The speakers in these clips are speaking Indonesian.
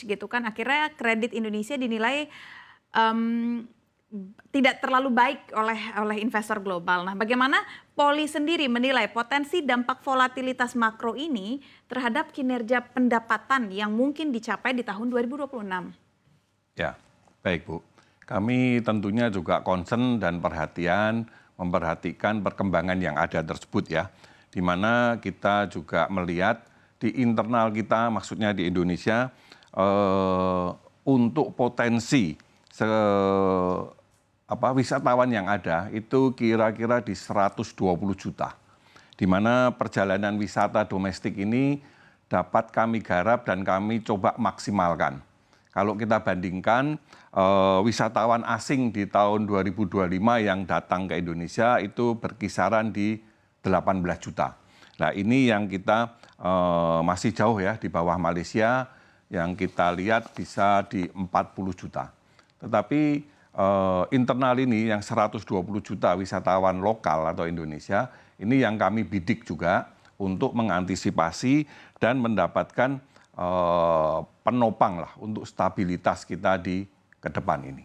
gitu kan, akhirnya kredit Indonesia dinilai em, tidak terlalu baik oleh investor global. Nah, bagaimana Poli sendiri menilai potensi dampak volatilitas makro ini terhadap kinerja pendapatan yang mungkin dicapai di tahun 2026? Ya, baik Bu. Kami tentunya juga concern dan memperhatikan perkembangan yang ada tersebut ya. Di mana kita juga melihat di internal kita, maksudnya di Indonesia, untuk potensi wisatawan yang ada itu kira-kira di 120 juta. Di mana perjalanan wisata domestik ini dapat kami garap dan kami coba maksimalkan. Kalau kita bandingkan wisatawan asing di tahun 2025 yang datang ke Indonesia itu berkisaran di 18 juta. Nah ini yang kita masih jauh ya di bawah Malaysia, yang kita lihat bisa di 40 juta. Tetapi internal ini yang 120 juta wisatawan lokal atau Indonesia, ini yang kami bidik juga untuk mengantisipasi dan mendapatkan penopang lah untuk stabilitas kita di ke depan ini.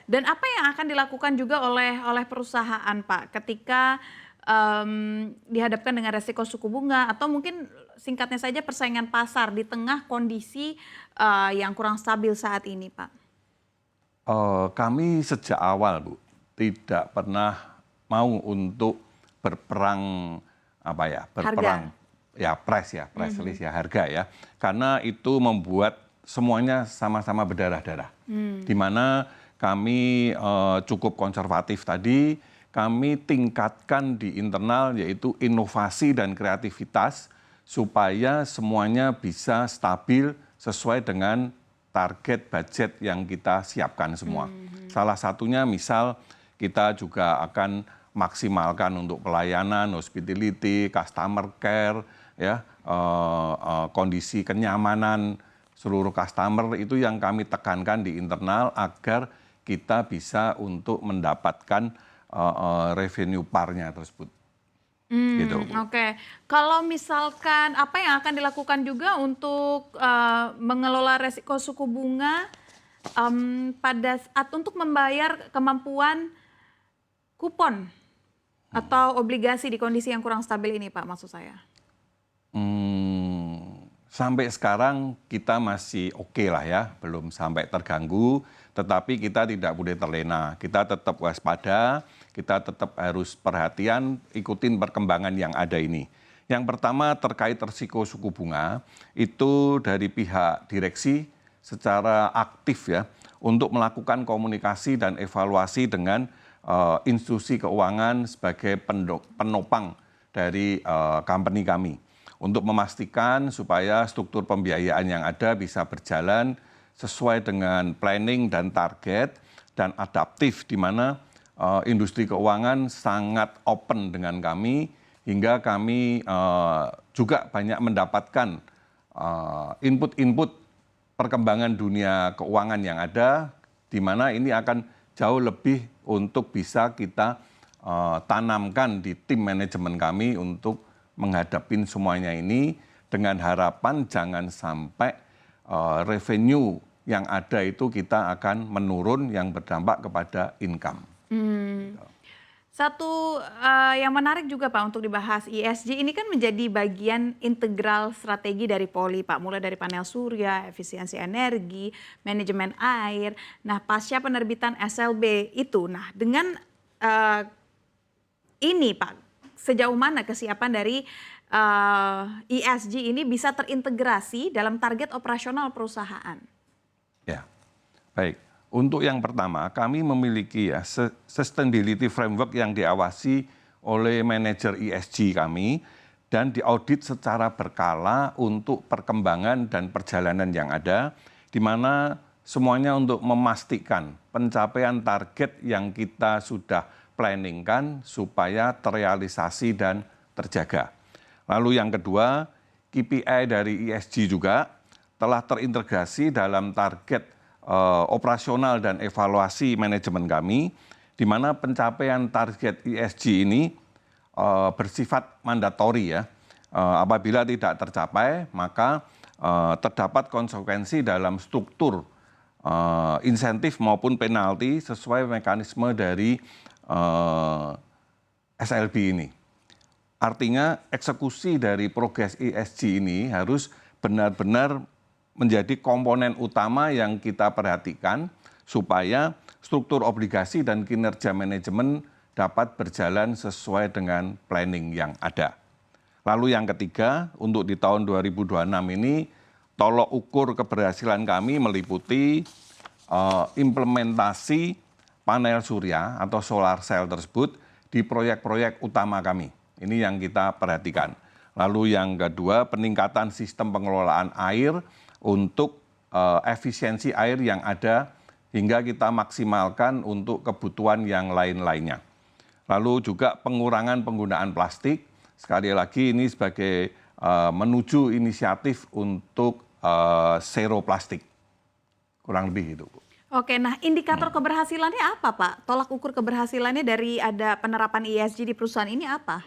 Dan apa yang akan dilakukan juga oleh perusahaan Pak ketika dihadapkan dengan resiko suku bunga atau mungkin singkatnya saja persaingan pasar di tengah kondisi yang kurang stabil saat ini Pak? Kami sejak awal Bu tidak pernah mau untuk berperang Harga. press list ya, harga ya. Karena itu membuat semuanya sama-sama berdarah-darah. Di mana kami cukup konservatif tadi, kami tingkatkan di internal yaitu inovasi dan kreativitas supaya semuanya bisa stabil sesuai dengan target budget yang kita siapkan semua. Salah satunya misal kita juga akan maksimalkan untuk pelayanan, hospitality, customer care, ya, kondisi kenyamanan seluruh customer itu yang kami tekankan di internal agar kita bisa untuk mendapatkan revenue par-nya tersebut. Gitu. Oke. Kalau misalkan apa yang akan dilakukan juga untuk mengelola resiko suku bunga pada saat untuk membayar kemampuan kupon atau obligasi di kondisi yang kurang stabil ini Pak, maksud saya? Sampai sekarang kita masih oke lah ya, belum sampai terganggu, tetapi kita tidak boleh terlena. Kita tetap waspada, kita tetap harus perhatian, ikutin perkembangan yang ada ini. Yang pertama terkait risiko suku bunga, itu dari pihak direksi secara aktif ya, untuk melakukan komunikasi dan evaluasi dengan institusi keuangan sebagai penopang dari company kami. Untuk memastikan supaya struktur pembiayaan yang ada bisa berjalan sesuai dengan planning dan target dan adaptif di mana industri keuangan sangat open dengan kami hingga kami juga banyak mendapatkan input-input perkembangan dunia keuangan yang ada di mana ini akan jauh lebih untuk bisa kita tanamkan di tim manajemen kami untuk menghadapin semuanya ini dengan harapan jangan sampai revenue yang ada itu kita akan menurun yang berdampak kepada income. Satu yang menarik juga Pak untuk dibahas, ESG ini kan menjadi bagian integral strategi dari Poli Pak, mulai dari panel surya, efisiensi energi, manajemen air. Nah pasca penerbitan SLB itu, nah dengan ini Pak, sejauh mana kesiapan dari ESG ini bisa terintegrasi dalam target operasional perusahaan? Ya, baik. Untuk yang pertama, kami memiliki ya sustainability framework yang diawasi oleh manajer ESG kami dan diaudit secara berkala untuk perkembangan dan perjalanan yang ada, di mana semuanya untuk memastikan pencapaian target yang kita sudah planningkan supaya terrealisasi dan terjaga. Lalu yang kedua, KPI dari ESG juga telah terintegrasi dalam target operasional dan evaluasi manajemen kami, di mana pencapaian target ESG ini bersifat mandatori ya. Apabila tidak tercapai, maka terdapat konsekuensi dalam struktur insentif maupun penalti sesuai mekanisme dari SLB ini. Artinya eksekusi dari progres ESG ini harus benar-benar menjadi komponen utama yang kita perhatikan supaya struktur obligasi dan kinerja manajemen dapat berjalan sesuai dengan planning yang ada. Lalu yang ketiga, untuk di tahun 2026 ini, tolok ukur keberhasilan kami meliputi implementasi panel surya atau solar cell tersebut di proyek-proyek utama kami. Ini yang kita perhatikan. Lalu yang kedua, peningkatan sistem pengelolaan air untuk efisiensi air yang ada hingga kita maksimalkan untuk kebutuhan yang lain-lainnya. Lalu juga pengurangan penggunaan plastik. Sekali lagi ini sebagai menuju inisiatif untuk zero plastik. Kurang lebih itu, Bu. Oke, nah indikator keberhasilannya apa, Pak? Tolak ukur keberhasilannya dari ada penerapan ESG di perusahaan ini apa?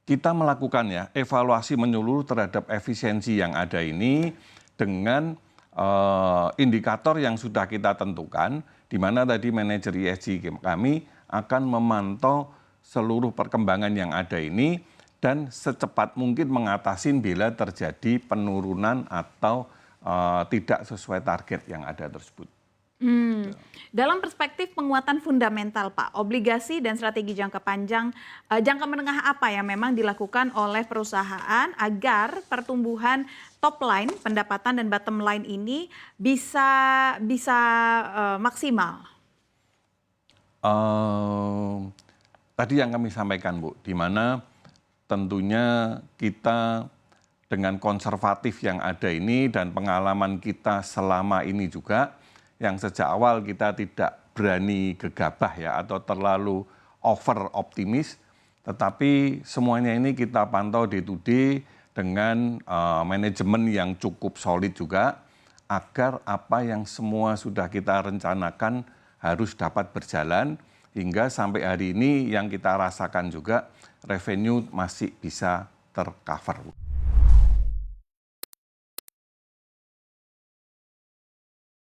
Kita melakukan ya evaluasi menyeluruh terhadap efisiensi yang ada ini dengan indikator yang sudah kita tentukan, di mana tadi manajer ESG kami akan memantau seluruh perkembangan yang ada ini dan secepat mungkin mengatasi bila terjadi penurunan atau tidak sesuai target yang ada tersebut. Dalam perspektif penguatan fundamental, Pak, obligasi dan strategi jangka panjang, jangka menengah apa yang memang dilakukan oleh perusahaan agar pertumbuhan top line, pendapatan dan bottom line ini bisa maksimal? Tadi yang kami sampaikan, Bu, di mana tentunya kita dengan konservatif yang ada ini dan pengalaman kita selama ini juga, yang sejak awal kita tidak berani gegabah ya atau terlalu over optimis, tetapi semuanya ini kita pantau day to day dengan manajemen yang cukup solid juga, agar apa yang semua sudah kita rencanakan harus dapat berjalan, hingga sampai hari ini yang kita rasakan juga revenue masih bisa tercover.